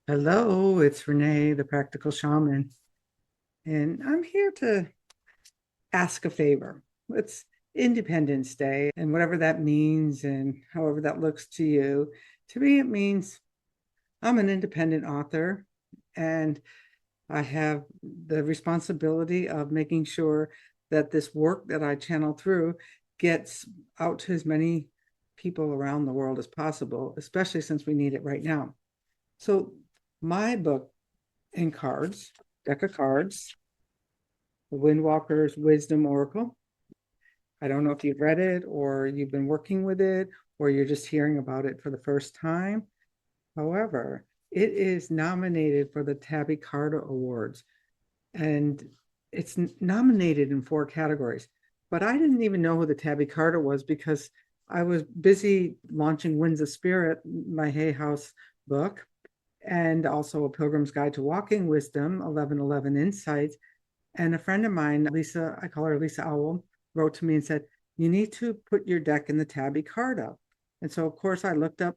Hello, it's Renee, the Practical Shaman, and I'm here to ask a favor. It's Independence Day, and whatever that means, and however that looks to you, to me, it means I'm an independent author, and I have the responsibility of making sure that this work that I channel through gets out to as many people around the world as possible, especially since we need it right now. So, my book in cards, deck of cards, the Windwalker's Wisdom Oracle. I don't know if you've read it or you've been working with it or you're just hearing about it for the first time. However, it is nominated for the TABI Carta Awards, and it's nominated in 4 categories. But I didn't even know who the TABI Carta was because I was busy launching Winds of Spirit, my Hay House book, and also A Pilgrim's Guide to Walking Wisdom, 1111 Insights. And a friend of mine, Lisa, I call her Lisa Owl, wrote to me and said, you need to put your deck in the TABI Carta. And so, of course, I looked up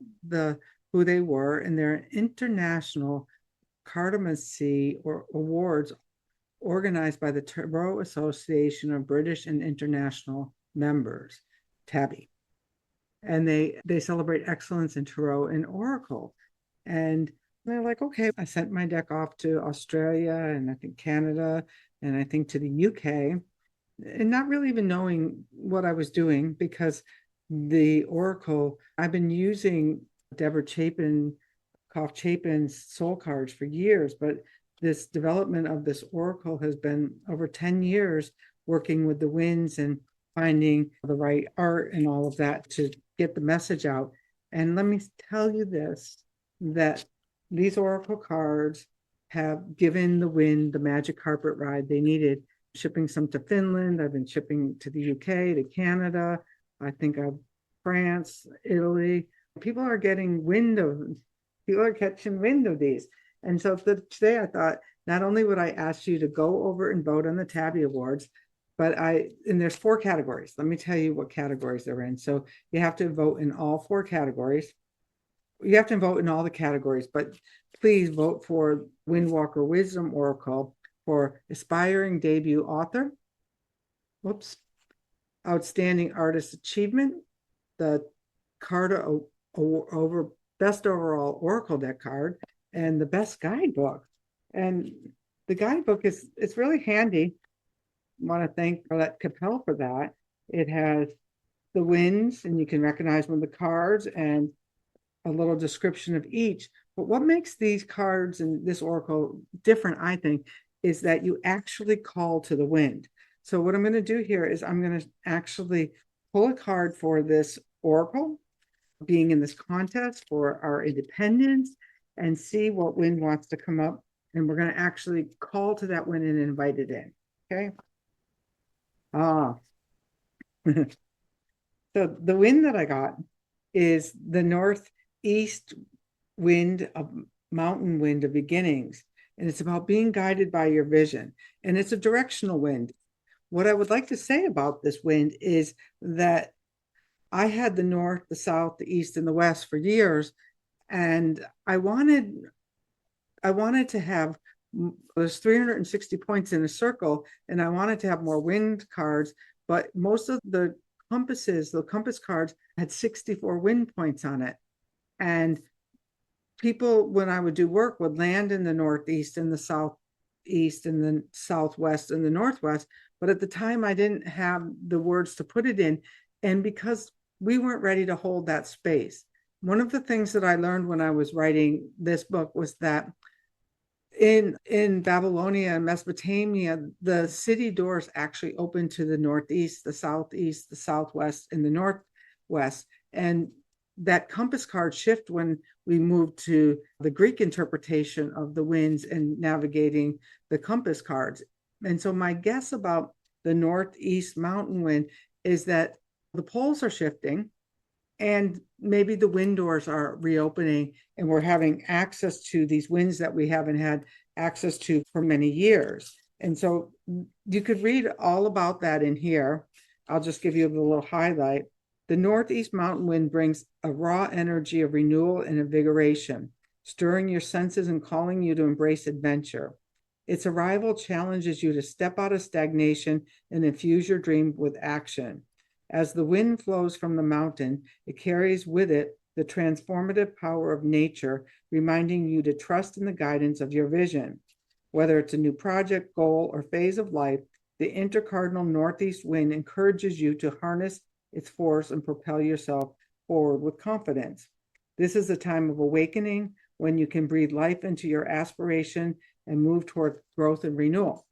who they were, and they're international cartomancy or awards organized by the Tarot Association of British and International Members, TABI. And they celebrate excellence in tarot and oracle. And they're like, okay, I sent my deck off to Australia and I think Canada and I think to the UK, and not really even knowing what I was doing because the oracle, I've been using Deborah Chapin, Koff Chapin's soul cards for years, but this development of this oracle has been over 10 years working with the winds and finding the right art and all of that to get the message out. And let me tell you this, that these oracle cards have given the wind the magic carpet ride they needed. Shipping some to Finland. I've been shipping to the UK, to Canada. I think of France, Italy. People are getting wind of, people are catching wind of these. And so today I thought, not only would I ask you to go over and vote on the TABI Awards, but and there's 4 categories. Let me tell you what categories they're in. So you have to vote in all 4 categories. You have to vote in all the categories, but please vote for Windwalker Wisdom Oracle for Aspiring Debut Author, whoops, Outstanding Artist Achievement, the Carta over Best Overall Oracle Deck card, and the Best Guidebook. And the guidebook it's really handy. I want to thank Colette Capel for that. It has the winds, and you can recognize one of the cards and a little description of each. But what makes these cards and this oracle different, I think, is that you actually call to the wind. So what I'm going to do here is I'm going to actually pull a card for this oracle, being in this contest for our independence, and see what wind wants to come up. And we're going to actually call to that wind and invite it in. Okay. Ah. So the wind that I got is the northeast wind of mountain wind of beginnings. And it's about being guided by your vision. And it's a directional wind. What I would like to say about this wind is that I had the north, the south, the east, and the west for years. And I wanted to have, there's 360 points in a circle, and I wanted to have more wind cards, but most of the compass cards had 64 wind points on it. And people, when I would do work, would land in the northeast and the southeast and the southwest and the northwest. But at the time, I didn't have the words to put it in. And because we weren't ready to hold that space, one of the things that I learned when I was writing this book was that in Babylonia and Mesopotamia, the city doors actually open to the northeast, the southeast, the southwest, and the northwest. And that compass card shift when we moved to the Greek interpretation of the winds and navigating the compass cards. And so my guess about the northeast mountain wind is that the poles are shifting and maybe the wind doors are reopening and we're having access to these winds that we haven't had access to for many years. And so you could read all about that in here. I'll just give you a little highlight. The northeast mountain wind brings a raw energy of renewal and invigoration. stirring your senses and calling you to embrace adventure. Its arrival challenges you to step out of stagnation and infuse your dream with action. As the wind flows from the mountain, it carries with it the transformative power of nature, reminding you to trust in the guidance of your vision. Whether it's a new project, goal, or phase of life, the intercardinal northeast wind encourages you to harness its force and propel yourself forward with confidence. This is a time of awakening when you can breathe life into your aspiration and move toward growth and renewal.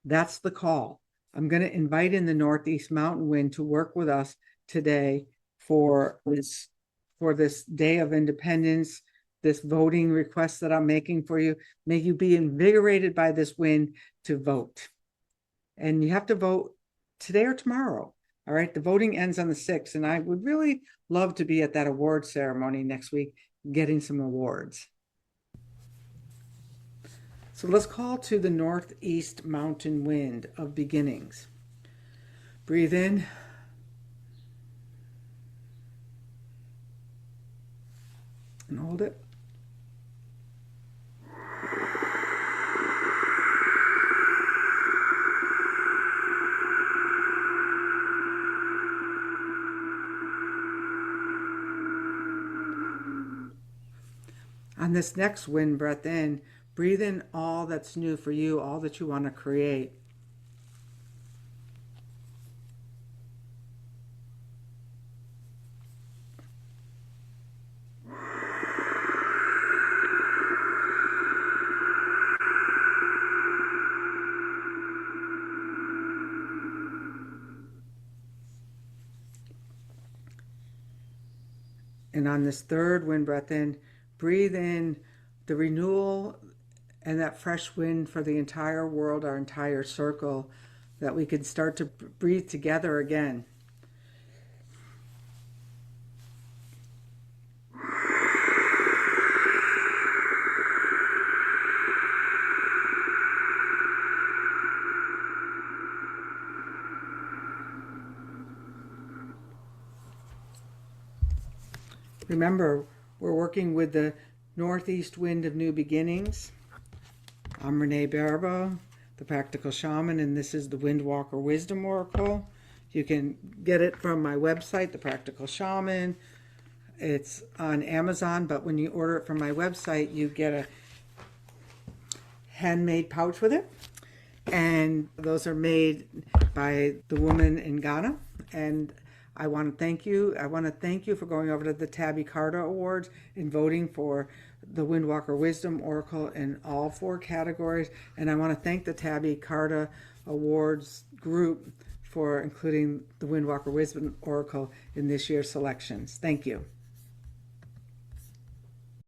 That's the call. I'm going to invite in the northeast mountain wind to work with us today for this day of independence, this voting request that I'm making for you. May you be invigorated by this wind to vote. And you have to vote today or tomorrow. All right. The voting ends on the 6th. And I would really love to be at that award ceremony next week, getting some awards. So let's call to the northeast mountain wind of beginnings. Breathe in. And hold it. On this next wind breath in, breathe in all that's new for you, all that you want to create. And on this third wind breath in, breathe in the renewal and that fresh wind for the entire world, our entire circle, that we can start to breathe together again. Remember, we're working with the northeast wind of new beginnings. I'm Renee Baribeau, the Practical Shaman, and this is the VoteWindWalker Wisdom Oracle. You can get it from my website, The Practical Shaman. It's on Amazon, but when you order it from my website, you get a handmade pouch with it. And those are made by the woman in Ghana. And I want to thank you. I want to thank you for going over to the TABI Carta Awards and voting for the VoteWindWalker Wisdom Oracle in all 4 categories. And I want to thank the TABI Carta Awards group for including the VoteWindWalker Wisdom Oracle in this year's selections. Thank you.